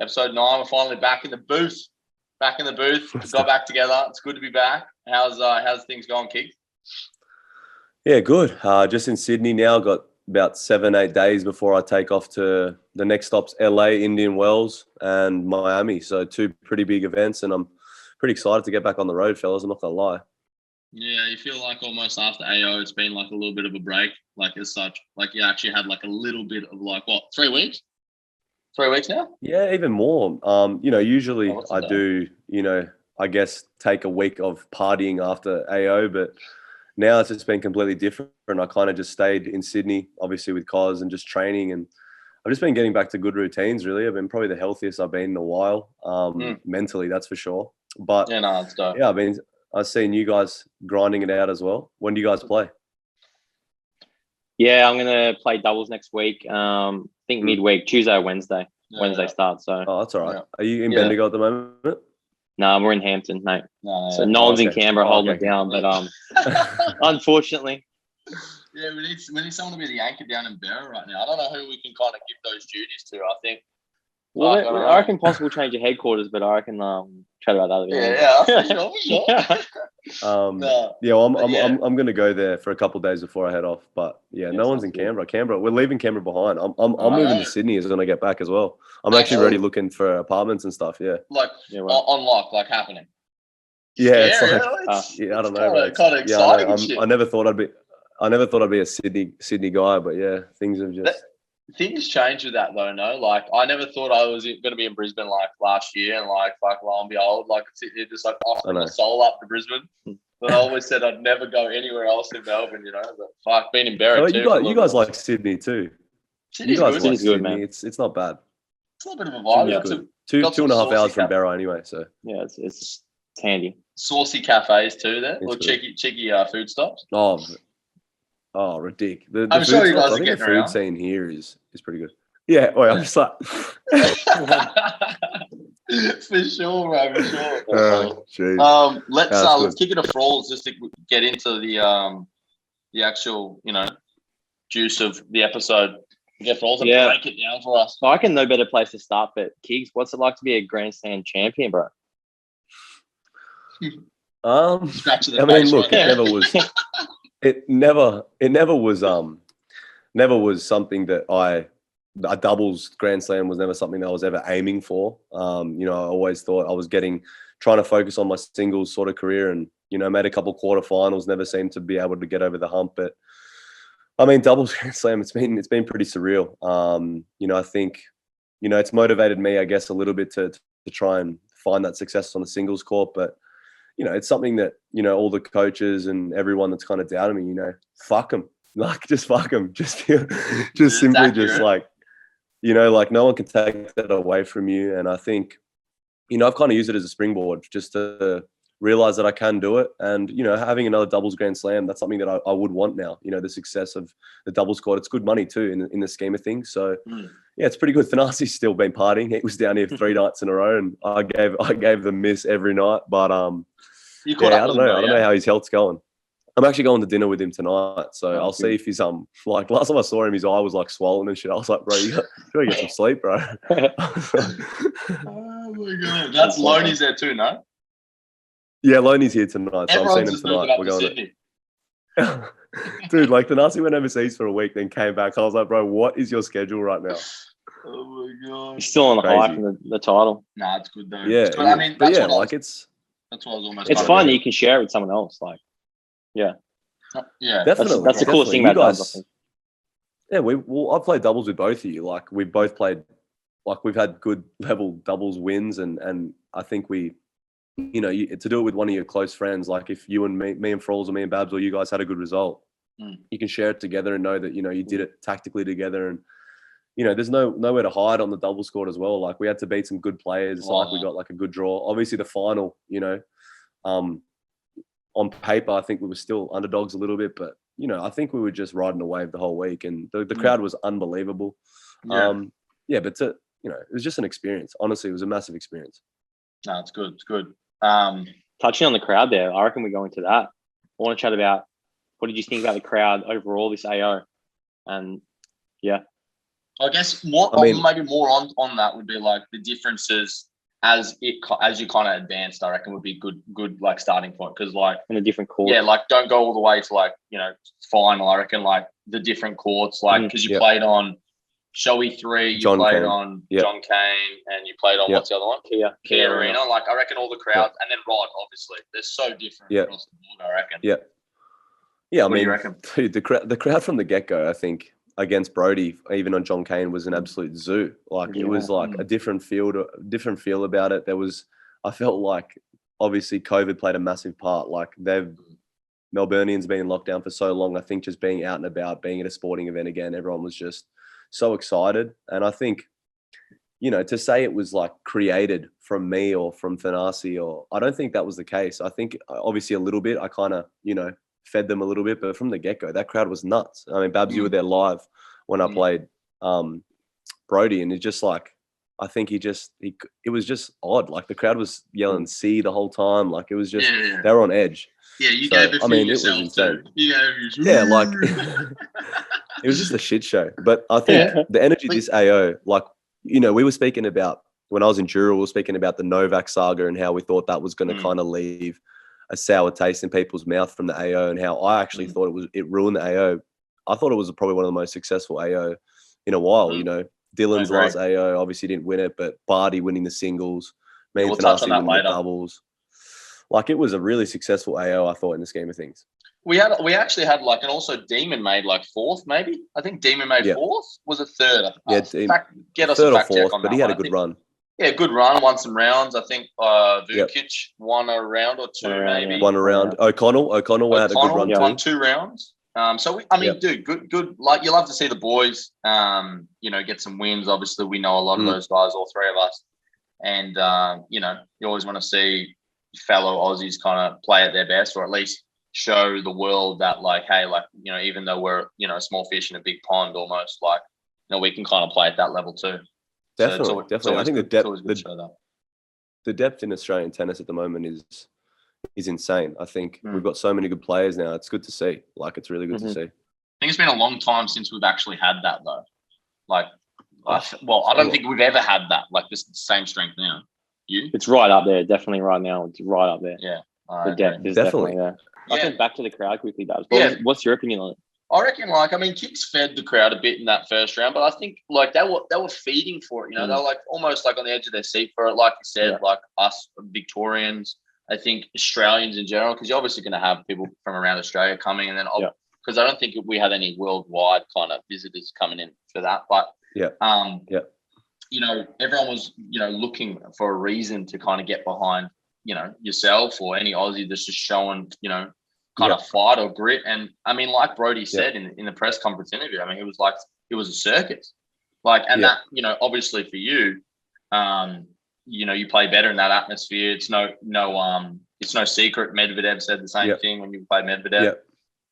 Episode 9. We're finally back in the booth. We got back together. It's good to be back. How's things going, Kig? Yeah, good. Just in Sydney now. Got about 7-8 days before I take off to the next stops, LA, Indian Wells, and Miami. So 2 pretty big events, and I'm pretty excited to get back on the road, fellas. I'm not gonna lie. Yeah, you feel like almost after AO, it's been like a little bit of a break, like as such. Like you actually had like a little bit of like, 3 weeks? 3 weeks now? Yeah, even more. Usually I do, I guess take a week of partying after AO, but now it's just been completely different. I kind of just stayed in Sydney, obviously with Cos and just training, and I've just been getting back to good routines. Really, I've been probably the healthiest I've been in a while, mentally, that's for sure. But yeah, no, it's dope. Yeah, I've seen you guys grinding it out as well. When do you guys play? Yeah, I'm gonna play doubles next week. I think midweek, Tuesday or Wednesday. Wednesday start. So. Oh, that's all right. Yeah. Are you in Bendigo at the moment? No, we're in Hampton, mate. So Nolan's in Canberra holding it down, but unfortunately. Yeah, we need someone to be the anchor down in Barra right now. I don't know who we can kind of give those duties to. I think. Well, I reckon possible change of headquarters, but I reckon chat about that. I'm going to go there for a couple of days before I head off. But no one's in Canberra. We're leaving Canberra behind. I'm moving to Sydney as when I get back as well. I'm actually already looking for apartments and stuff. Yeah, like on lock, like happening. Yeah, it's like I don't know. Kind of exciting. I never thought I'd be a Sydney guy, but yeah, things have just. Things change with that though, no? Like I never thought I was going to be in Brisbane like last year, and like fuck, lo and behold, like it just like offering my soul up to Brisbane. But I always said I'd never go anywhere else in Melbourne, But fuck, being in Barra too. You guys like Sydney too. Sydney's good, man. It's not bad. It's a little bit of a vibe. Yeah, 2.5 hours from Barra anyway. So yeah, it's handy. Saucy cafes too there. Little cheeky food stops. Oh, ridiculous. I'm sure you guys are getting the food scene here is pretty good. Yeah, I'm just like... For sure, bro, for sure. Let's kick it off rolls just to get into the actual, juice of the episode. Get rolls and break it down for us. I reckon no better place to start, but Keegs, what's it like to be a Grand Slam champion, bro? Look, it never was... It never was something that a doubles Grand Slam was never something that I was ever aiming for. I always thought I was trying to focus on my singles sort of career, and made a couple quarterfinals, never seemed to be able to get over the hump. But I mean, doubles Grand Slam, it's been pretty surreal. I think it's motivated me, I guess, a little bit to try and find that success on the singles court, but. It's something that, all the coaches and everyone that's kind of doubting me, fuck them. Like, just fuck them. Just simply just like, like no one can take that away from you. And I think, I've kind of used it as a springboard just to realize that I can do it. And, having another doubles Grand Slam, that's something that I would want now, the success of the doubles court. It's good money too in the scheme of things. So, yeah, it's pretty good. Thanasi's still been partying. He was down here 3 nights in a row, and I gave the miss every night. But I don't know how his health's going. I'm actually going to dinner with him tonight, so I'll see if he's like last time I saw him, his eye was like swollen and shit. I was like, bro, you gotta get some sleep, bro. Oh my god, that's Loney's there too, no? Yeah, Loney's here tonight, so I'm seeing him tonight. We're going to dude, like Thanasi went overseas for a week, then came back. I was like, bro, what is your schedule right now? Oh my god, he's still on the high from the title. Nah, it's good though. Yeah, but, I mean, that's what it's. That's what I was almost. It's fun that you can share it with someone else. Like, yeah, definitely. That's the coolest thing about doubles, I think. Yeah, I've played doubles with both of you. Like, we've both played. Like, we've had good level doubles wins, and I think we, to do it with one of your close friends. Like, if you and me and Frolls, or me and Babs, or you guys had a good result, you can share it together and know that you did it tactically together, and there's nowhere to hide on the doubles court as well. Like, we had to beat some good players. We got like a good draw. Obviously, the final, on paper, I think we were still underdogs a little bit, but I think we were just riding a wave the whole week, and the crowd was unbelievable. But it was just an experience. Honestly, it was a massive experience. No, it's good. It's good. Touching on the crowd there, I reckon we go into that. I want to chat about what did you think about the crowd overall this AO, and yeah. I guess maybe more on that would be like the differences as you kind of advanced. I reckon would be good like starting point, because like in a different court. Yeah, like don't go all the way to like final. I reckon like the different courts, like because you played on Shoei 3, you played on John Cain, and you played on what's the other one? Kia Arena. Like I reckon all the crowds, and then Rod, obviously, they're so different across the board. I reckon. Yeah. I What do mean, you reckon? Dude, the crowd from the get go, I think, against Brody, even on John Cain, was an absolute zoo. Like it was like a different feel about it. I felt like obviously COVID played a massive part. Like Melburnians been in lockdown for so long. I think just being out and about, being at a sporting event again, everyone was just so excited. And I think, to say it was like created from me or from Thanasi, I don't think that was the case. I think obviously a little bit, I kind of, fed them a little bit, but from the get-go, that crowd was nuts. I mean, Babs, you were there live when I played Brody, and it's just like, I think it was just odd. Like the crowd was yelling "C" the whole time. Like it was just, they were on edge. Yeah, you gave it for yourself, it was insane. Like it was just a shit show. But I think the energy this AO, like, we were speaking about, when I was in Jura, we were speaking about the Novak saga and how we thought that was going to kind of leave a sour taste in people's mouth from the AO, and how I actually thought it ruined the AO. I thought it was probably one of the most successful AO in a while. Dylan's last AO obviously didn't win it, but Barty winning the singles, we'll touch on that winning later. the doubles. Like it was a really successful AO, I thought, in the scheme of things. We actually had like, and also Demon made like fourth, maybe. I think Demon made fourth. Was it third? Get us third a or fact check fourth, on but that. He had a good run. Yeah, good run. Won some rounds. I think Vukic won a round or two, maybe. Won a round. O'Connell had a good run too. Won 2 rounds. Dude, good. Like you love to see the boys, get some wins. Obviously, we know a lot of those guys, all three of us, and you always want to see fellow Aussies kind of play at their best, or at least show the world that, like, hey, like, even though we're a small fish in a big pond, almost, like, we can kind of play at that level too. Definitely. I think the depth in Australian tennis at the moment is insane. I think we've got so many good players now. It's good to see. Like, it's really good to see. I think it's been a long time since we've actually had that, though. Like, I don't think we've ever had that, like this same strength now. You? It's right up there. Definitely right now. It's right up there. Yeah. The depth is definitely there. I think back to the crowd quickly, Babs. What's your opinion on it? I reckon, Kicks fed the crowd a bit in that first round, but I think, like, they were feeding for it. They were like almost like on the edge of their seat for it. Like you said, like us Victorians, I think Australians in general, because you're obviously going to have people from around Australia coming, and then because I don't think we had any worldwide kind of visitors coming in for that. But everyone was looking for a reason to kind of get behind yourself or any Aussie that's just showing kind of fight or grit. And I mean, like Brody said in the press conference interview, I mean, it was like it was a circus. Like, and that obviously for you, you play better in that atmosphere. It's no secret. Medvedev said the same thing when you played Medvedev.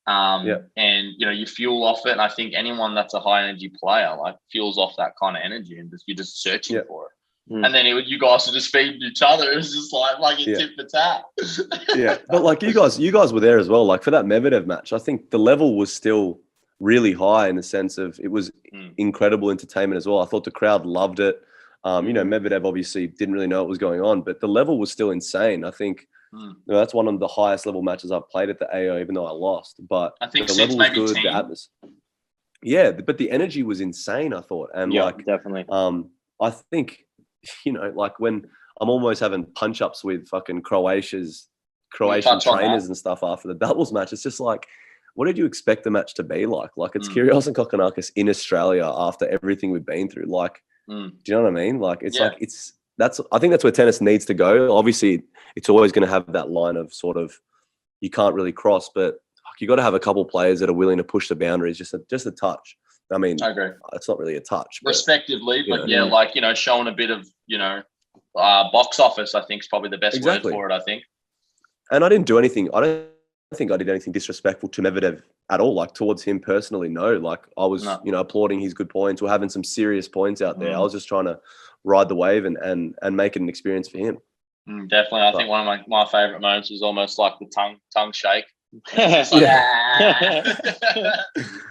And you fuel off it. And I think anyone that's a high energy player like fuels off that kind of energy, and you're just searching for it. And then you guys are just feeding each other. It was just like a tip for tat. But like you guys were there as well. Like for that Medvedev match, I think the level was still really high in the sense of it was incredible entertainment as well. I thought the crowd loved it. Medvedev obviously didn't really know what was going on, but the level was still insane. I think that's one of the highest level matches I've played at the AO, even though I lost. But I think the level was good. 10. The atmosphere, but the energy was insane. I thought, and definitely. I think. Like when I'm almost having punch-ups with fucking Croatian trainers and stuff after the doubles match. It's just like, what did you expect the match to be like? Like it's Kyrgios and Kokkinakis in Australia after everything we've been through. Like, do you know what I mean? Like, it's I think that's where tennis needs to go. Obviously, it's always going to have that line of sort of, you can't really cross, but you got to have a couple players that are willing to push the boundaries just a touch. I mean, I agree. It's not really a touch. Respectively, but showing a bit of, box office, I think is probably the best word for it, I think. And I didn't do anything. I don't think I did anything disrespectful to Medvedev at all, like towards him personally. No, like I was, applauding his good points or having some serious points out there. I was just trying to ride the wave and make it an experience for him. Definitely. I think one of my favorite moments was almost like the tongue shake It's like,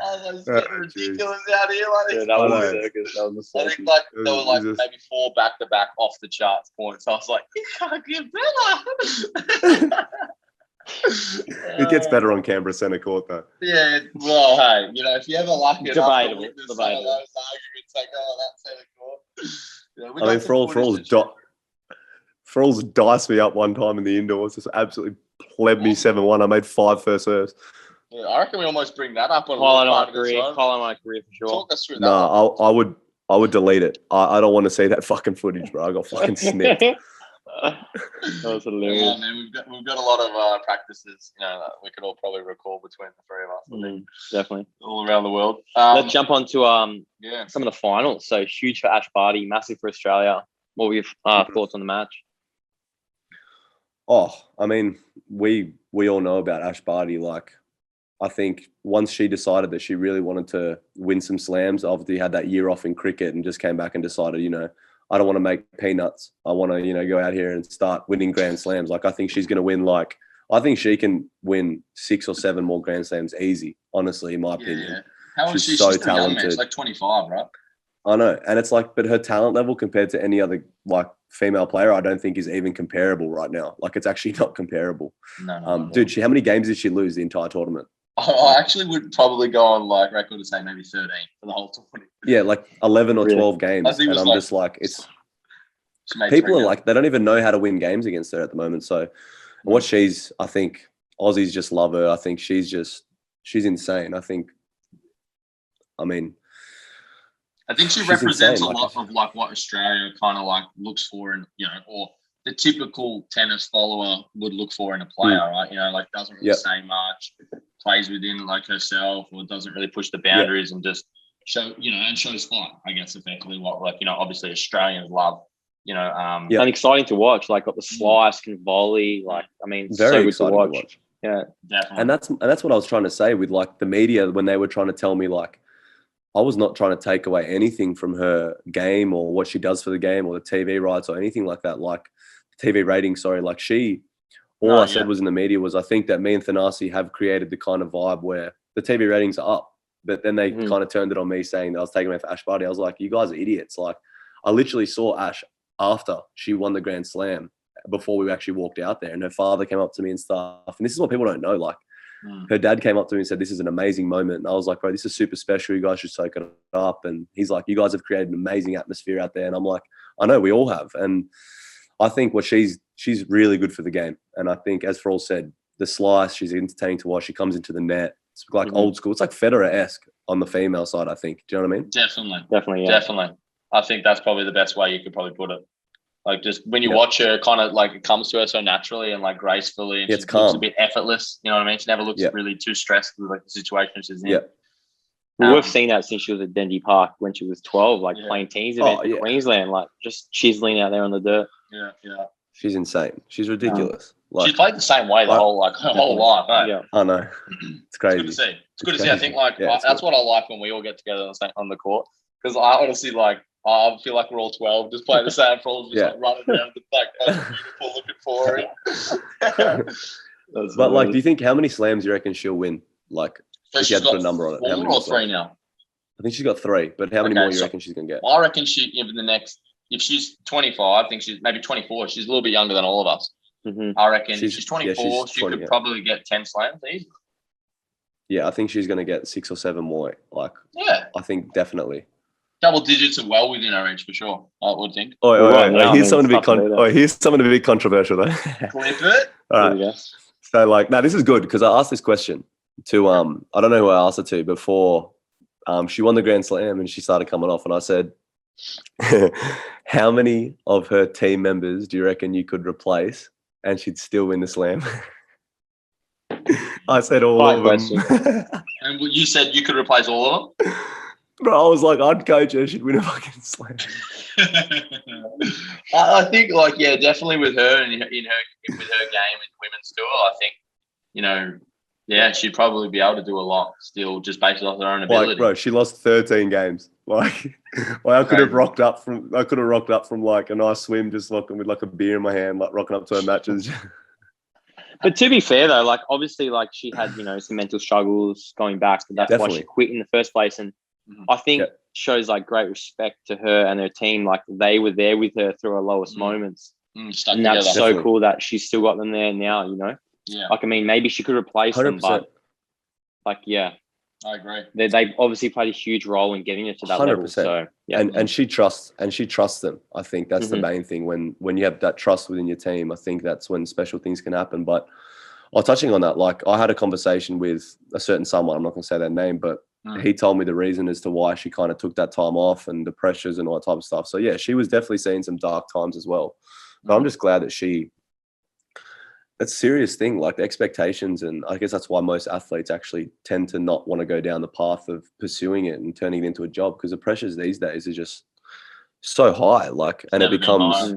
oh, it's getting ridiculous out here. Like, yeah, that was the circus. That was the I circus. think like there were like maybe 4 back-to-back off the charts points. I was like, you can't get better. It gets better on Canberra Centre Court though. Yeah, well, hey, you know, if you ever lucky enough to witness some of those arguments, like, oh, that's Centre Court. Yeah, I mean, Frolls diced me up one time in the indoors. Just absolutely pleb me 7-1. I made 5 first serves. Yeah, I reckon we almost bring that up on my career for sure. Talk us through that. No, I would delete it. I don't want to see that fucking footage, bro. I got fucking snipped. That was hilarious. Yeah, man, we've got a lot of practices, you know, that we could all probably recall between the 3 of us. I think. Definitely. All around the world. Let's jump on to some of the finals. So huge for Ash Barty, massive for Australia. What were your thoughts on the match? Oh, I mean, we all know about Ash Barty. Like, I think once she decided that she really wanted to win some slams, obviously had that year off in cricket and just came back and decided, you know, I don't want to make peanuts. I want to, you know, go out here and start winning Grand Slams. Like, I think she's going to win, I think she can win 6 or 7 more Grand Slams easy, honestly, in my opinion. Yeah. How old is she? So she's talented. Young, man. She's like 25, right? I know. And it's like, but her talent level compared to any other, like, female player, I don't think is even comparable right now. Like, it's actually not comparable. No. Dude, how many games did she lose the entire tournament? I actually would probably go on like record to say maybe 13 for the whole tournament. Yeah, like 11 or 12 games. And I'm just like, it's people are like, they don't even know how to win games against her at the moment. So what I think Aussies just love her. I think she's insane. I think she represents a lot of like what Australia kind of like looks for in, you know, or the typical tennis follower would look for in a player, right? You know, like doesn't really say much, plays within like herself, or doesn't really push the boundaries and just shows fight, I guess, effectively what, like, you know, obviously Australians love, you know. And exciting to watch, like got the slice, can volley, like, I mean, very so good to watch. Yeah, definitely. And that's what I was trying to say with like the media when they were trying to tell me, like, I was not trying to take away anything from her game or what she does for the game or the TV rights or anything like that. Like TV rating, sorry. Like all I said was in the media was, I think that me and Thanasi have created the kind of vibe where the TV ratings are up, but then they kind of turned it on me saying that I was taking away for Ash Barty. I was like, you guys are idiots. Like, I literally saw Ash after she won the Grand Slam before we actually walked out there, and her father came up to me and stuff. And this is what people don't know. Like, her dad came up to me and said, this is an amazing moment. And I was like, bro, this is super special. You guys should soak it up. And he's like, you guys have created an amazing atmosphere out there. And I'm like, I know, we all have. And I think she's really good for the game. And I think, as Frol said, the slice, she's entertaining to watch. She comes into the net. It's like old school. It's like Federer-esque on the female side, I think. Do you know what I mean? Definitely. I think that's probably the best way you could probably put it. Like, just when you watch her, kind of like it comes to her so naturally and like gracefully, and she looks a bit effortless. You know what I mean? She never looks really too stressed with like the situation she's in. Yeah. We've seen that since she was at Dendy Park when she was 12, like playing teams events in Queensland, like just chiseling out there on the dirt. Yeah. She's insane. She's ridiculous. Like, she's played the same way her whole life. Right? Yeah, I know. It's crazy. It's good to see. I think that's what I like when we all get together on the court, because I honestly I feel like we're all 12, just playing the same problems, just like running around the like beautiful looking for it. But like, do you think, how many slams do you reckon she'll win? Like, if you had to put a number on it, how many? 3 now? I think she's got 3, but how many more do you reckon she's gonna get? I reckon if she's 25, I think she's maybe 24. She's a little bit younger than all of us. I reckon if she's 24, she could probably get 10 slams easily. Yeah, I think she's gonna get 6 or 7 more. Like, I think definitely. Double digits are well within our reach for sure, I would think. Here's something to be controversial though. Clip it. All right. So like, now this is good because I asked this question to I don't know who I asked it to before she won the Grand Slam and she started coming off, and I said, how many of her team members do you reckon you could replace and she'd still win the slam? I said all of them. And you said you could replace all of them? Bro, I was like, I'd coach her. She'd win a fucking slam. I think, definitely with her and with her game in women's tour, I think, she'd probably be able to do a lot still, just based off her own ability. Like, bro, she lost 13 games. Like I could have rocked up from like a nice swim, just like with like a beer in my hand, like rocking up to her matches. But to be fair though, like obviously, like she had some mental struggles going back, so that's why she quit in the first place. And I think shows like great respect to her and her team. Like they were there with her through her lowest moments, and that's so cool that she's still got them there now. Yeah. Like I mean, maybe she could replace 100%. Them, but like I agree. They obviously played a huge role in getting it to that 100%. Level. So and she trusts them. I think that's the main thing. When you have that trust within your team, I think that's when special things can happen. But touching on that, like I had a conversation with a certain someone. I'm not going to say their name, but he told me the reason as to why she kind of took that time off and the pressures and all that type of stuff. So yeah, she was definitely seeing some dark times as well. But I'm just glad that it's a serious thing, like the expectations. And I guess that's why most athletes actually tend to not want to go down the path of pursuing it and turning it into a job, because the pressures these days are just so high. Like, and it becomes,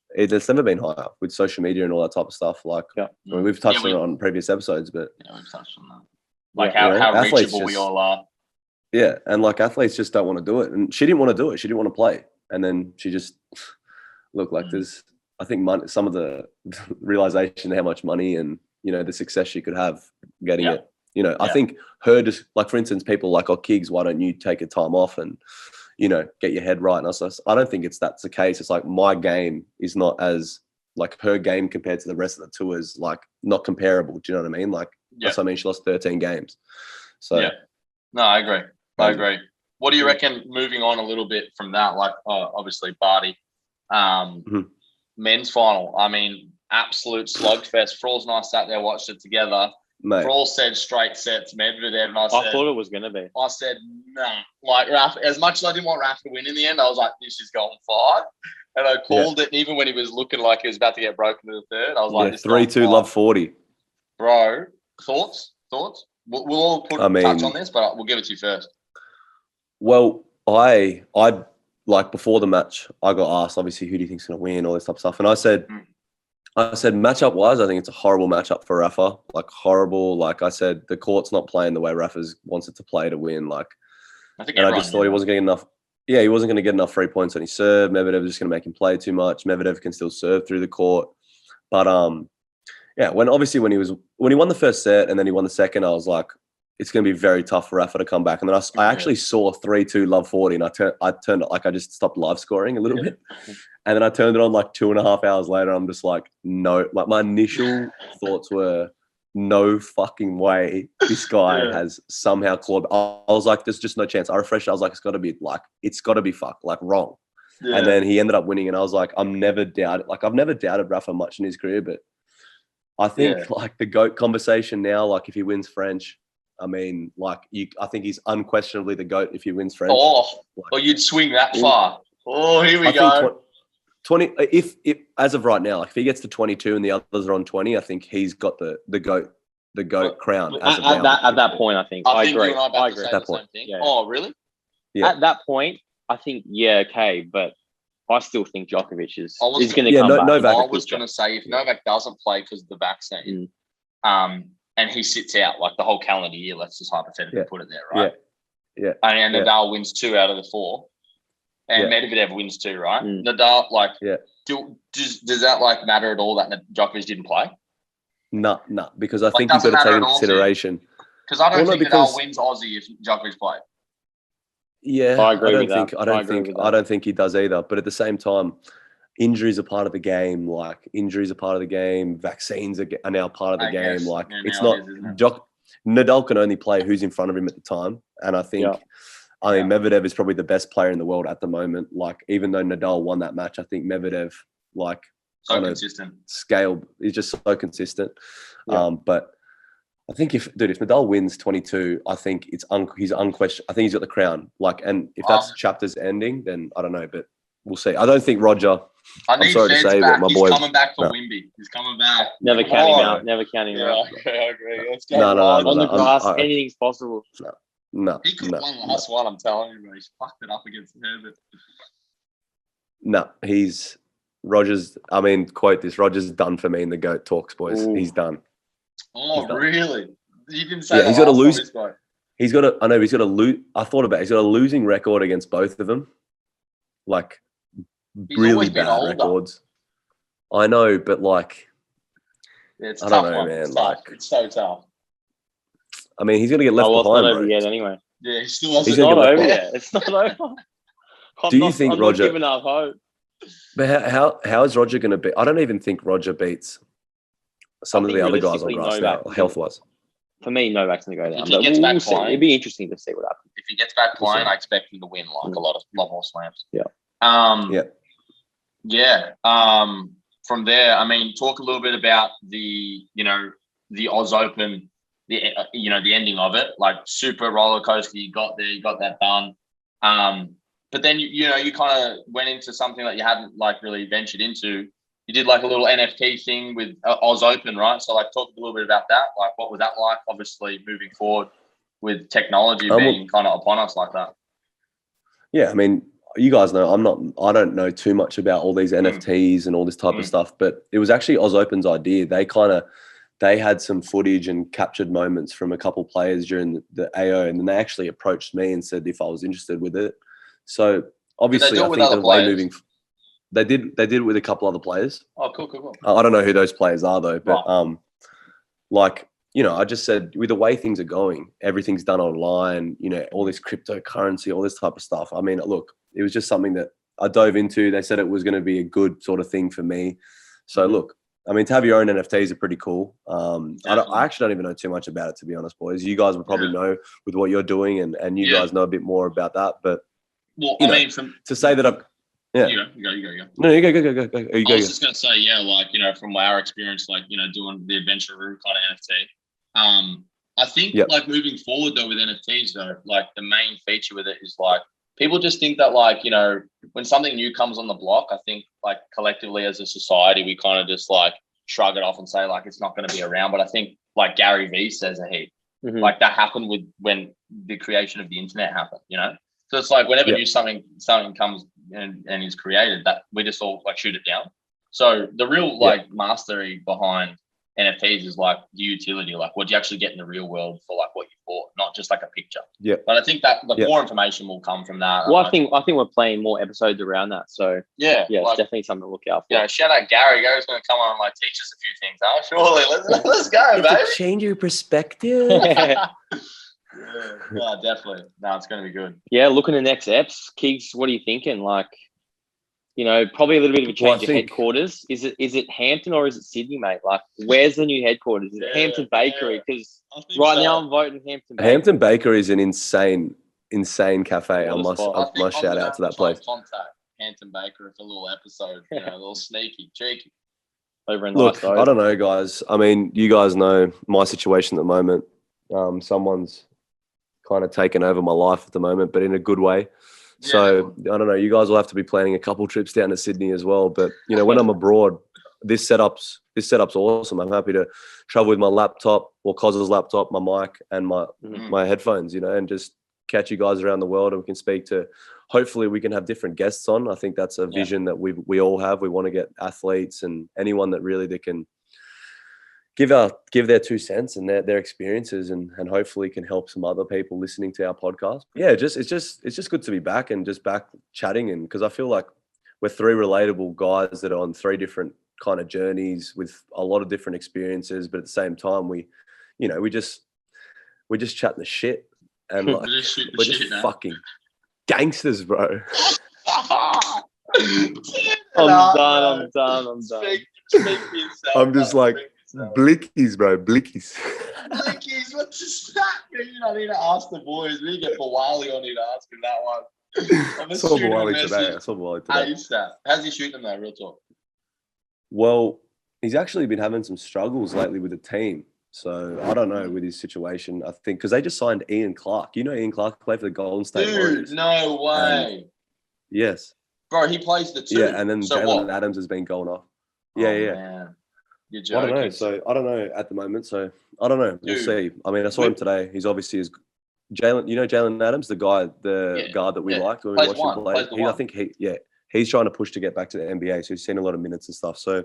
it's never been higher with social media and all that type of stuff. Like, I mean, we've touched on it on previous episodes, but we've touched on that. Like how reachable we all are. Yeah. And like athletes just don't want to do it. And she didn't want to do it. She didn't want to play. And then she just looked like there's, I think some of the realization of how much money and, the success she could have getting it, I think her just like, for instance, people like, Kiggs, why don't you take a time off and, get your head right? And I don't think that's the case. It's like my game is not as like her game compared to the rest of the tours, like not comparable. Do you know what I mean? Like, that's what I mean. She lost 13 games. So, no, I agree. I agree. What do you reckon, moving on a little bit from that, like obviously Barty, men's final, I mean, absolute slugfest. Frall's and I sat there, watched it together. Mate. Frall said straight sets, Medvedev, and I thought it was going to be. I said, nah. Like, Rafa, as much as I didn't want Rafa to win in the end, I was like, this is going 5. And I called it, even when he was looking like he was about to get broken to the third. I was like, 3-2, love 40. Bro, thoughts? We'll all touch on this, but we'll give it to you first. Well, I like before the match, I got asked, obviously, who do you think's going to win, all this type of stuff. And I said, matchup wise, I think it's a horrible matchup for Rafa. Like horrible. Like I said, the court's not playing the way Rafa's wants it to play to win. Like, I just thought he wasn't getting enough. Yeah, he wasn't going to get enough 3 points on his serve. Medvedev was just going to make him play too much. Medvedev can still serve through the court. But when he won the first set and then he won the second, I was like, it's going to be very tough for Rafa to come back. And then I actually saw 3-2 love 40, and I turned it, like I just stopped live scoring a little bit. And then I turned it on like 2.5 hours later. I'm just like, no, like my initial thoughts were, no fucking way this guy has somehow clawed. I was like, there's just no chance. I refreshed. I was like, it's got to be fucked, like wrong. Yeah. And then he ended up winning, and I was like, I've never doubted Rafa much in his career, but I think like the GOAT conversation now, like if he wins French, I mean, like I think he's unquestionably the GOAT if he wins French. You'd swing that far. Here we go. 20. If as of right now, like if he gets to 22 and the others are on 20, I think he's got the GOAT crown. At that point, I think I agree. I agree. At that point. Yeah. Oh, really? Yeah. At that point, I think okay, but I still think Djokovic is going to come back. Novak, I was going to say if Novak doesn't play because of the vaccine, and he sits out like the whole calendar year, let's just hypothetically put it there, right? Yeah. And Nadal wins 2 out of the 4, and Medvedev wins 2, right? Nadal, like, does that like matter at all that Djokovic didn't play? No, because I think you've got to take into consideration. Because I don't think Nadal wins Aussie if Djokovic played. Yeah, I don't think he does either. But at the same time, injuries are part of the game. Like injuries are part of the game. Vaccines are now part of the game. Like it's not. Nadal can only play who's in front of him at the time, and I think. I mean, Medvedev is probably the best player in the world at the moment. Like, even though Nadal won that match, I think Medvedev, like, so consistent scale, is just so consistent. But I think if Nadal wins 22, I think he's unquestioned. I think he's got the crown. Like, and if that's chapter's ending, then I don't know, but we'll see. I don't think Roger. I'm sorry to say, but my boy, he's coming back for Wimby. He's coming back. Never count him out. Never count him out. Okay, I agree. Let's go. No. On the grass, anything's possible. No. He could have won last one, I'm telling you, but he's fucked it up against Herbert. No, Roger's, I mean, quote this, Roger's done for me in the GOAT talks, boys. Ooh. He's done. Oh, really? You didn't say he's got to lose. He's got to lose. I thought about it. He's got a losing record against both of them. Like, he's really bad records. I know, but like, Yeah, it's I tough don't know, one. man. It's tough. It's so tough. I mean, he's gonna get left it's behind, not over bro. yet anyway. Yeah, he still hasn't. It's not over yet. It's not over. Do you think I'm Roger? not giving up hope. But how is Roger going to beat? I don't even think Roger beats some of the other guys on grass now, health wise. For me, Novak's going to go down. If he gets back see. It'd be interesting to see what happens. If he gets back playing, I expect him to win like a lot more slams. Yeah. Yeah. From there, I mean, talk a little bit about the Oz Open, the ending of it, like super roller coaster. You got there, you got that done. But then you kind of went into something that you hadn't like really ventured into. You did like a little NFT thing with Oz Open, right? So like talk a little bit about that. Like what was that like? Obviously moving forward with technology being kind of upon us like that. Yeah, I mean, you guys know I don't know too much about all these NFTs and all this type of stuff, but it was actually Oz Open's idea. They had some footage and captured moments from a couple players during the AO, and then they actually approached me and said if I was interested with it. So obviously, I think the way moving, they did it with a couple other players. Oh, cool. I don't know who those players are though, but I just said with the way things are going, everything's done online. All this cryptocurrency, all this type of stuff. I mean, look, it was just something that I dove into. They said it was going to be a good sort of thing for me. So look, I mean, to have your own NFTs are pretty cool. I actually don't even know too much about it, to be honest, boys. You guys would probably know with what you're doing, and you guys know a bit more about that, but. Well, I mean, to say that I've, You go. No, you go. I was just gonna say, from our experience, doing the Adventure Route kind of NFT. I think like moving forward though with NFTs though, like the main feature with it is like people just think that when something new comes on the block, I think like collectively as a society we kind of just like shrug it off and say like it's not going to be around. But I think like Gary Vee says a heap, like that happened when the creation of the internet happened, So it's like whenever new something comes and is created, that we just all like shoot it down. So the real mastery behind NFTs is like the utility, like what you actually get in the real world for like what you bought, not just like a picture. Yeah. But I think that the more information will come from that. Well, I think we're playing more episodes around that. So it's definitely something to look out for. Yeah, shout out Gary. Gary's going to come on and like teach us a few things. Huh? Surely, let's go, baby. Change your perspective. Yeah, definitely. No, it's going to be good. Yeah, looking at next eps, Keegs, what are you thinking? Like, probably a little bit of a change of headquarters. Is it Hampton or is it Sydney, mate? Like, where's the new headquarters? Is it Hampton Bakery? Because now I'm voting Hampton Bakery. Hampton Bakery is an insane cafe. I must shout out to that place. Contact Hampton Bakery for a little episode, a little sneaky, cheeky. Over in Look, I don't know, guys. I mean, you guys know my situation at the moment. Someone's kind of taken over my life at the moment, but in a good way. So I don't know. You guys will have to be planning a couple trips down to Sydney as well. But when I'm abroad, this setup's awesome. I'm happy to travel with my laptop or Coz's laptop, my mic, and my headphones. And just catch you guys around the world, and we can speak to. Hopefully, we can have different guests on. I think that's a vision that we all have. We want to get athletes and anyone that can give their 2 cents and their experiences, and hopefully can help some other people listening to our podcast. Yeah, it's just good to be back and just back chatting, and because I feel like we're 3 relatable guys that are on 3 different kind of journeys with a lot of different experiences, but at the same time we're just chatting the shit, and like we're just fucking gangsters, bro. I'm done. Speak for yourself, I'm just like blickies, bro. Blickies. Blickies, what's that? I need to ask the boys. We get Bawali on here to ask him that one. I saw Bawali today. How's he shooting them though, real talk? Well, he's actually been having some struggles lately with the team. So I don't know with his situation. I think because they just signed Ian Clark. Ian Clark played for the Golden State Warriors. No way. Yes. Bro, he plays the 2. Yeah, and then Jalen Adams has been going off. Yeah. Man. You're joking. I don't know. So I don't know at the moment. So I don't know. We'll see. I mean, I saw him today. He's obviously Jalen. Jalen Adams, the guard that we liked when we watched him play. I think he's trying to push to get back to the NBA. So he's seen a lot of minutes and stuff. So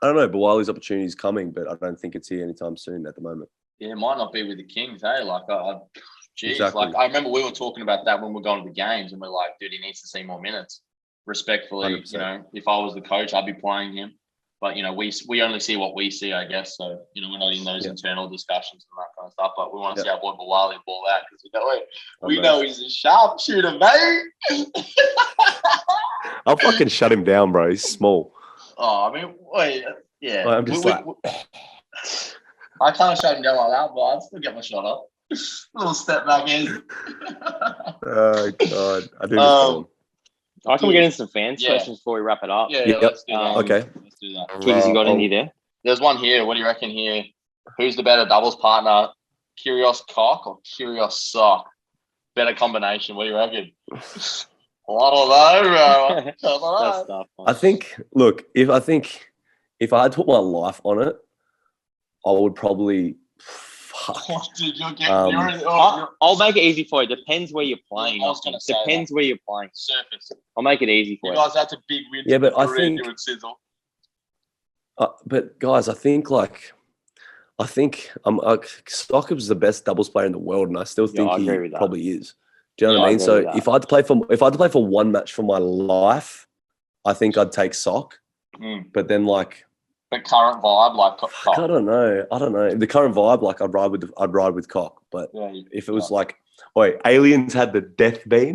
I don't know. But while his opportunity is coming, but I don't think it's here anytime soon at the moment. Yeah, it might not be with the Kings, hey? Like, exactly. Like I remember we were talking about that when we were going to the games, and we're like, dude, he needs to see more minutes. Respectfully, 100%. If I was the coach, I'd be playing him. But we only see what we see, I guess. So we're not in those internal discussions and that kind of stuff. But we want to see our boy Bawali ball out because we know he's a sharpshooter, mate. I'll fucking shut him down, bro. He's small. Oh, I mean, wait, yeah. I'm just I can't shut him down like that, but I'd still get my shot up. A little step back in. Oh God, I do this. I can we get into some fans questions before we wrap it up? Yeah, let's do that. Okay. Let's do that. Kiggs, you got any there? There's one here. What do you reckon here? Who's the better doubles partner? Curious Cock or Curious Sock? Better combination. What do you reckon? I don't know, bro. I think, look, if I had to put my life on it, I would probably I'll make it easy for you. Depends where you're playing. Depends where you're playing. Surface. I'll make it easy for you. Guys, that's a big win. Yeah, but I think. But guys, I think Stockham's the best doubles player in the world, and I still think he probably is. Do you know what I mean? So if I had to play for one match for my life, I think I'd take Sock. But then the current vibe, like Cock. I don't know. The current vibe, like I'd ride with Cock. But if it was aliens had the death beam,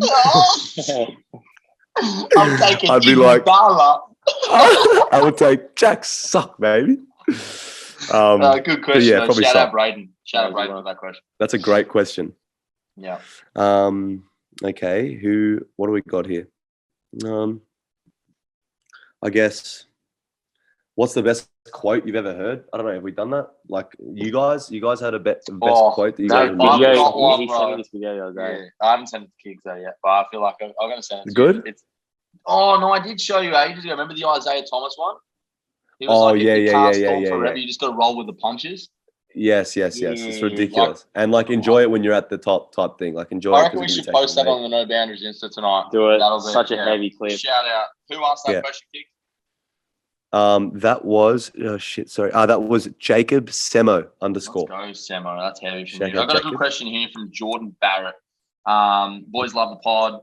I'm taking. I'd be like, I would take Jack Sock, baby. Good question. Yeah, probably shout out Brayden. Shout out Brayden for that question. That's a great question. Yeah. Okay. What do we got here? I guess. What's the best quote you've ever heard? I don't know. Have we done that? Like you guys had a best quote that you guys remember? He sent me this video the other day. I haven't sent it to Kiggs though yet, but I feel like I'm going to send it to Good? you. Oh, no, I did show you ages ago. Remember the Isaiah Thomas one? He was yeah. Forever. You just got to roll with the punches. Yes. It's ridiculous. And enjoy it when you're at the top type thing. Enjoy it. I reckon we should post that on the No Boundaries Insta tonight. Do it. That'll be such a heavy clip. Shout out. Who asked that question, Kiggs? That was that was Jacob Semo _ Let's go, Semo. That's heavy for me. I've got a good question here from Jordan Barrett. Boys love the pod.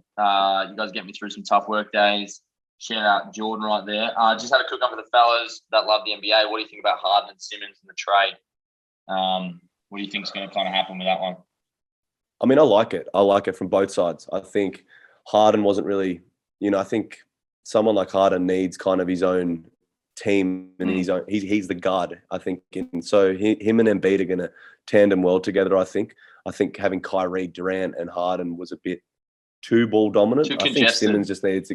You guys get me through some tough work days. Shout out Jordan right there. Just had a quick up with the fellas that love the NBA. What do you think about Harden and Simmons in the trade? What do you think is going to kind of happen with that one? I mean, I like it. I like it from both sides. I think Harden wasn't really, I think someone like Harden needs kind of his own team and he's the guard, I think. And so him and Embiid are going to tandem well together, I think. I think having Kyrie, Durant, and Harden was a bit too ball dominant. I think Simmons just needed to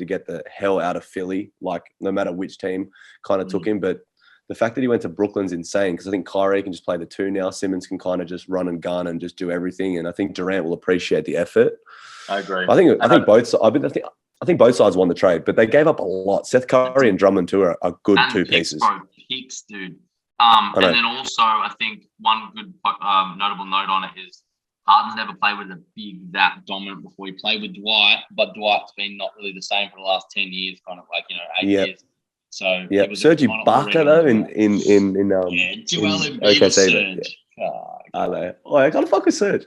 get the hell out of Philly, no matter which team kind of took him. But the fact that he went to Brooklyn's insane because I think Kyrie can just play the two now. Simmons can kind of just run and gun and just do everything. And I think Durant will appreciate the effort. I agree. I think both sides won the trade, but they gave up a lot. Seth Curry and Drummond too are good two pieces. Picks, dude. And then also, I think one good notable note on it is Harden's never played with that dominant before. He played with Dwight, but Dwight's been not really the same for the last 10 years, kind of 8 years. So Serge Ibaka though in Joel Embiid. I know. Oh, I gotta fuck with Serge.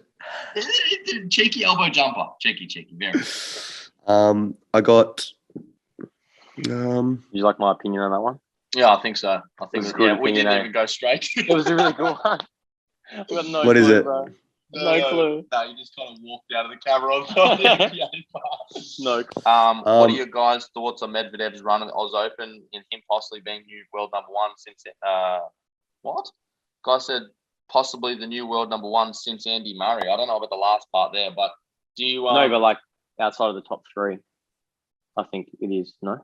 Cheeky elbow jumper. Cheeky, very. I got. You like my opinion on that one? Yeah, I think so. We didn't even go straight. It was a really good one. What is it? Bro. No clue. No, you just kind of walked out of the camera. No. What are your guys' thoughts on Medvedev's run at the Oz Open and him possibly being new world number one since what? Guy said possibly the new world number one since Andy Murray. I don't know about the last part there, but do you? No, but outside of the top three, I think it is. No.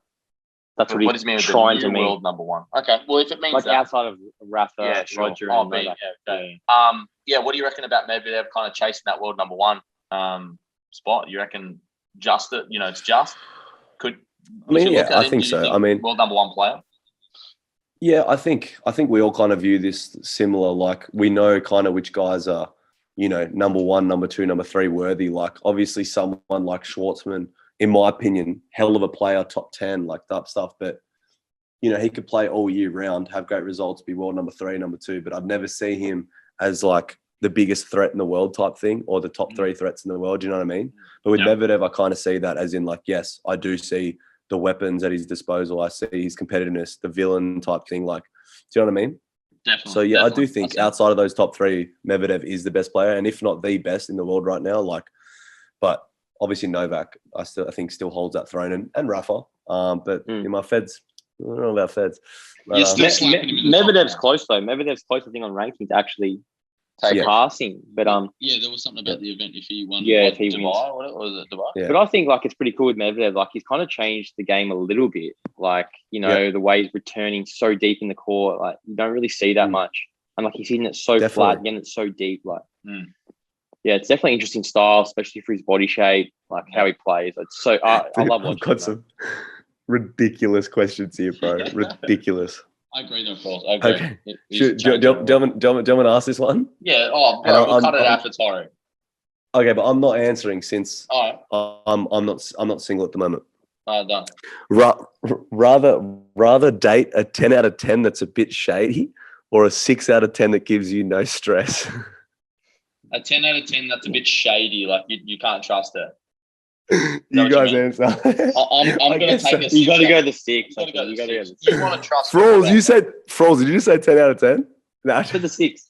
That's what he's trying to mean. World number one. Okay. Well, if it means outside of Rafa, Roger, and what do you reckon about Medvedev kind of chasing that world number one spot? You reckon it's just? I think so. World number one player. Yeah, I think we all kind of view this similar. We know kind of which guys are, number one, number two, number three worthy. Obviously someone like Schwartzman, in my opinion, hell of a player, top 10, that stuff. But, he could play all year round, have great results, be world number three, number two. But I'd never see him as the biggest threat in the world type thing or the top three threats in the world. Do you know what I mean? But with Medvedev, I kind of see that as in yes, I do see the weapons at his disposal. I see his competitiveness, the villain type thing. Like, do you know what I mean? Definitely. So yeah, definitely. I do think outside of those top three, Medvedev is the best player, and if not the best in the world right now. Like, but obviously Novak, I think still holds that throne, and Rafa. But in my Feds, I don't know about Feds. But, You're still slapping him in the Medvedev's top close though. Medvedev's close, I think, on rankings actually passing. But yeah, there was something about the event if he won. Yeah, if he Dubai, wins. what was it? Dubai. Yeah. But I think like it's pretty cool with Medvedev. Like he's kind of changed the game a little bit. Like, you know, the way he's returning so deep in the court, like you don't really see that much. And like he's hitting it so flat, again, it's so deep. Like, yeah, it's definitely interesting style, especially for his body shape, like how he plays. It's so I love watching. I've got some ridiculous questions here, bro. Ridiculous. I agree, though, Paul. I agree. Okay. Do you want to ask this one? Yeah. Oh, bro, we'll cut it out for Toro. Okay, but I'm not answering since All right. I'm not single at the moment. Done. Rather date a 10 out of 10 that's a bit shady, or a 6 out of 10 that gives you no stress. A 10 out of 10 that's a bit shady. Like you can't trust her. You guys answer. I'm going to take a 6. You got to go the 6. You got to go the 6. You want to trust Frols, did you say 10 out of 10? No, to the 6.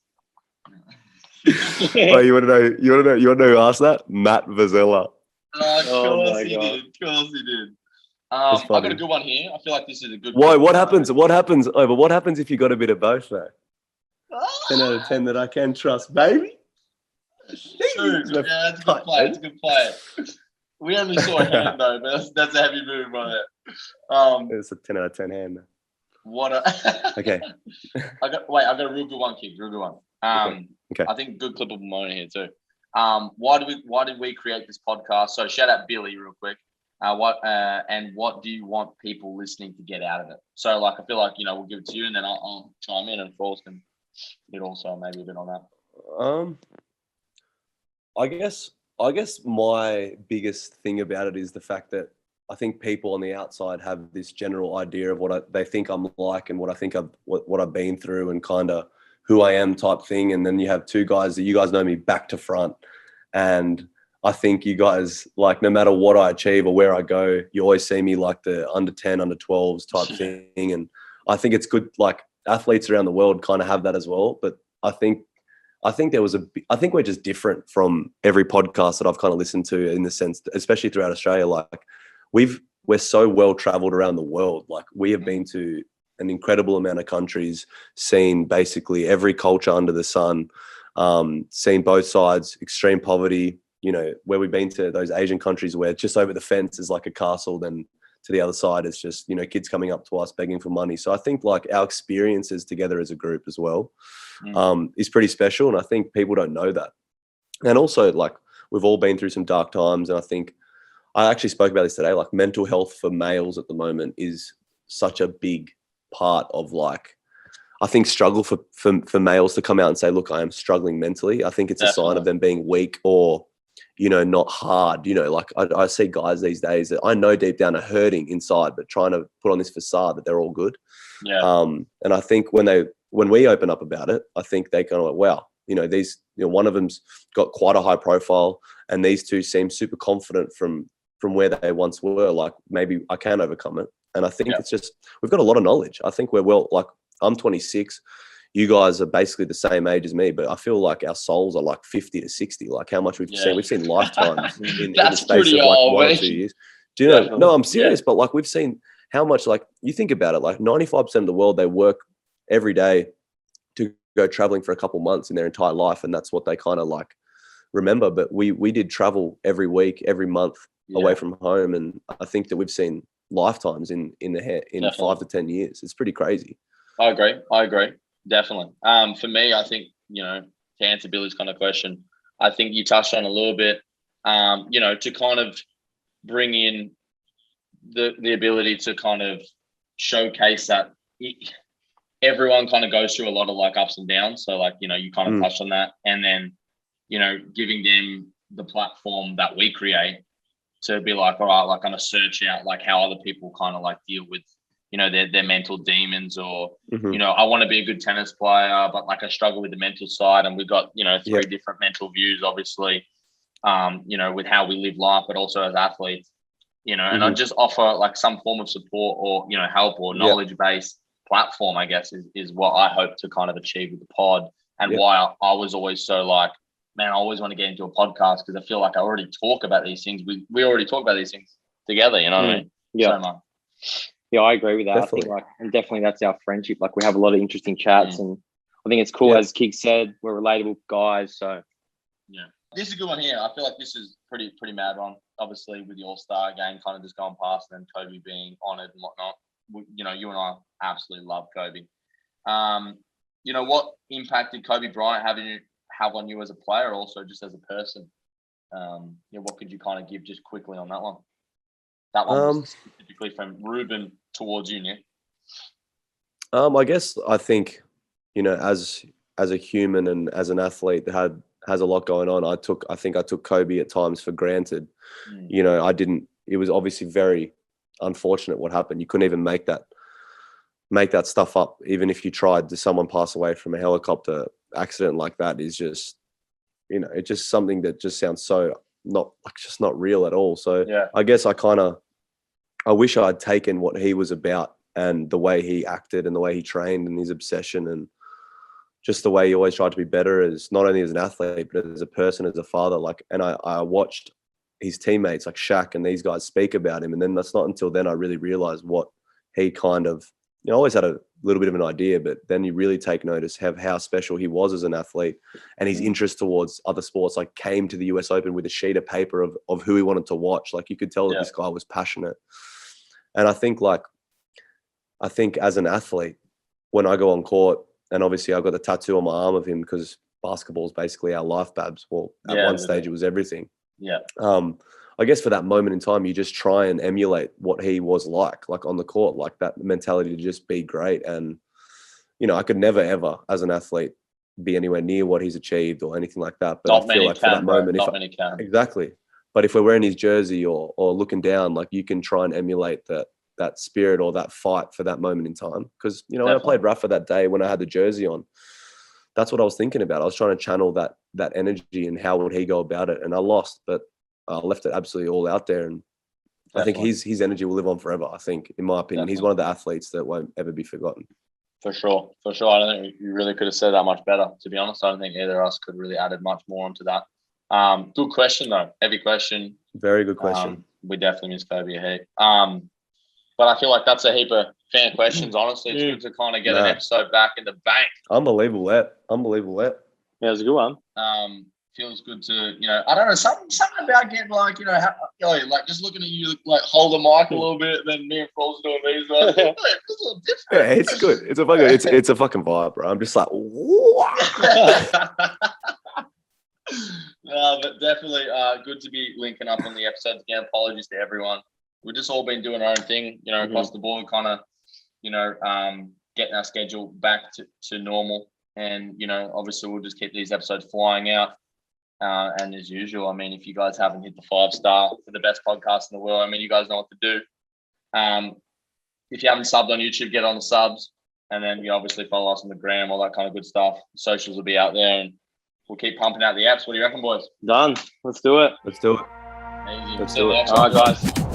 Oh, you want to know who asked that? Matt Vazella. Of course he did. I've got a good one here. I feel like this is a good one. Why? What happens? Oh, but what happens if you got a bit of both, though? 10 out of 10 that I can trust, baby. True. Yeah, that's a good play. It's a good play. We only saw a hand, though, but that's a heavy move right there. It's a 10 out of 10 hand. What a... Okay. I've got a real good one, kid. Real good one. Okay. I think good clippable moment here, too. Why did we create this podcast? So shout out Billy real quick. What do you want people listening to get out of it? So like, I feel like, we'll give it to you and then I'll chime in and Falls can hit also maybe a bit on that. I guess my biggest thing about it is the fact that I think people on the outside have this general idea of what they think I'm like and what I think what I've been through and kind of who I am type thing. And then you have two guys that you guys know me back to front. And I think you guys, like, no matter what I achieve or where I go, you always see me like the under 10, under 12s type thing. And I think it's good, like athletes around the world kind of have that as well. But I think we're just different from every podcast that I've kind of listened to in the sense, especially throughout Australia. Like we're so well traveled around the world. Like we have been to an incredible amount of countries, seen basically every culture under the sun, seen both sides, extreme poverty, where we've been to those Asian countries where just over the fence is like a castle, then to the other side is just, kids coming up to us begging for money. So I think like our experiences together as a group as well is pretty special. And I think people don't know that. And also like we've all been through some dark times. And I think I actually spoke about this today, like mental health for males at the moment is such a big part of like, I think struggle for males to come out and say, look, I am struggling mentally. I think it's a sign of them being weak or, not hard, like I see guys these days that I know deep down are hurting inside, but trying to put on this facade that they're all good. Yeah. And I think when we open up about it, I think they kind of like, wow, these, one of them's got quite a high profile and these two seem super confident from where they once were. Like maybe I can overcome it. And I think it's just, we've got a lot of knowledge. I think we're like, I'm 26. You guys are basically the same age as me, but I feel like our souls are like 50 to 60, like how much we've seen lifetimes in the space of like 1 or 2 years. Do you know? No, I'm serious, but like we've seen how much, like you think about it, like 95% of the world, they work every day to go traveling for a couple months in their entire life. And that's what they kind of like remember. But we did travel every week, every month away from home. And I think that we've seen lifetimes in 5 to 10 years. It's pretty crazy. I agree. Definitely. For me, I think, to answer Billy's kind of question, I think you touched on a little bit, to kind of bring in the ability to kind of showcase that everyone kind of goes through a lot of like ups and downs. So like, you kind of touched on that and then, giving them the platform that we create to be like, all right, like kind of search out like how other people kind of like deal with their mental demons or, I want to be a good tennis player, but like I struggle with the mental side. And we've got, 3 different mental views, obviously, with how we live life, but also as athletes. you know, and I just offer like some form of support or, you know, help or knowledge-based platform, I guess, is what I hope to kind of achieve with the pod, and why I was always so like, man, I always want to get into a podcast because I feel like I already talk about these things. We already talk about these things together, you know what I mean? Yeah. So much. Yeah, I agree with that. Definitely. I think and definitely that's our friendship. Like we have a lot of interesting chats, and I think it's cool. As Kig said, we're relatable guys. So yeah, this is a good one here. I feel like this is pretty mad one. Obviously, with the All-Star game kind of just going past, and then Kobe being honoured and whatnot. You know, you and I absolutely love Kobe. You know, what impact did Kobe Bryant have on you as a player, also just as a person? What could you kind of give just quickly on that one? That one was specifically from Ruben towards you, Nick. I think, you know, as a human and as an athlete that has a lot going on, I think I took Kobe at times for granted. You know, it was obviously very unfortunate what happened. You couldn't even make that stuff up. Even if you tried, to someone pass away from a helicopter accident like that is just, you know, it's just something that just sounds so not real at all. So I guess I wish I had taken what he was about and the way he acted and the way he trained and his obsession and just the way he always tried to be better, as not only as an athlete, but as a person, as a father. Like, and I watched his teammates like Shaq and these guys speak about him. And then that's not until then I really realized what he kind of, you know, always had a little bit of an idea, but then you really take notice of how special he was as an athlete, and his interest towards other sports, like came to the US Open with a sheet of paper of who he wanted to watch. Like you could tell that this guy was passionate. And I think as an athlete, when I go on court, and obviously I've got the tattoo on my arm of him because basketball is basically our life, Babs. Well, at one stage it was everything. Yeah. I guess for that moment in time, you just try and emulate what he was like on the court, like that mentality to just be great. And, you know, I could never, ever as an athlete be anywhere near what he's achieved or anything like that. But I feel like for that moment, exactly. But if we're wearing his jersey or looking down, like you can try and emulate that spirit or that fight for that moment in time. Because, you know, when I played Rafa that day, when I had the jersey on, that's what I was thinking about. I was trying to channel that energy and how would he go about it. And I lost, but I left it absolutely all out there. And I think his energy will live on forever. I think, in my opinion, he's one of the athletes that won't ever be forgotten. For sure. I don't think you really could have said that much better, to be honest. I don't think either of us could really added much more onto that. Good question though. Heavy question. Very good question. We definitely miss Kobe a heap. But I feel like that's a heap of fan questions, honestly. It's good to kind of get an episode back in the bank. Unbelievable that. Yeah, it was a good one. Feels good to, you know, I don't know, something about getting like, you know, like just looking at you, like hold the mic a little bit, and then me and Paul's doing these. Like, it's a little different. Yeah, it's good. It's a fucking vibe, bro. I'm just like, no, but definitely good to be linking up on the episodes again. Apologies to everyone. We've just all been doing our own thing, you know, across the board, kind of, you know, getting our schedule back to normal. And, you know, obviously we'll just keep these episodes flying out. And as usual, I mean, if you guys haven't hit the 5-star for the best podcast in the world, I mean, you guys know what to do. If you haven't subbed on YouTube, get on the subs. And then you obviously follow us on the gram, all that kind of good stuff. Socials will be out there, and we'll keep pumping out the apps. What do you reckon, boys? Done. Let's do it. Let's do it. Easy. Let's do it. All right, guys.